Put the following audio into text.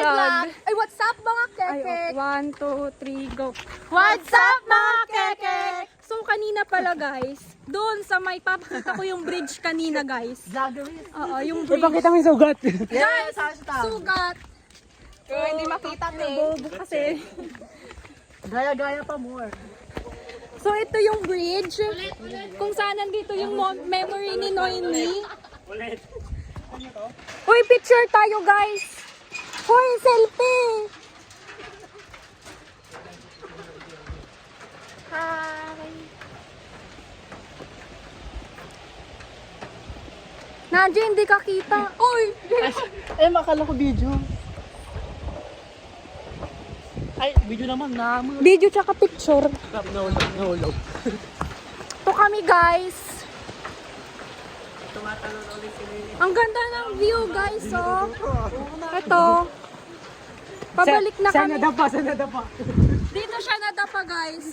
vlog. Ay, what's up mga Ay, kekek? 1, 2, 3, go. What's up mga kekek? So, kanina pala guys, doon sa may papakita ko yung bridge kanina guys. Oo, yung bridge. Pakita mo yung sugat. Yes, Sugat. Kung hindi makita Bobo kasi. Gaya-gaya pa more. So, ito yung bridge. Kung saan nandito yung memory ni Noemi. Uy, picture tayo guys. Hoy, selfie. Hi! Nadja, hindi ka kita. Uy! Eh, makala ko video. Ay, video naman na. Video tsaka picture. No. Ito kami guys. Ang ganda ng view guys, oh. Ito. Pabalik na Sana kami. nadapa. Dito siya nadapa guys.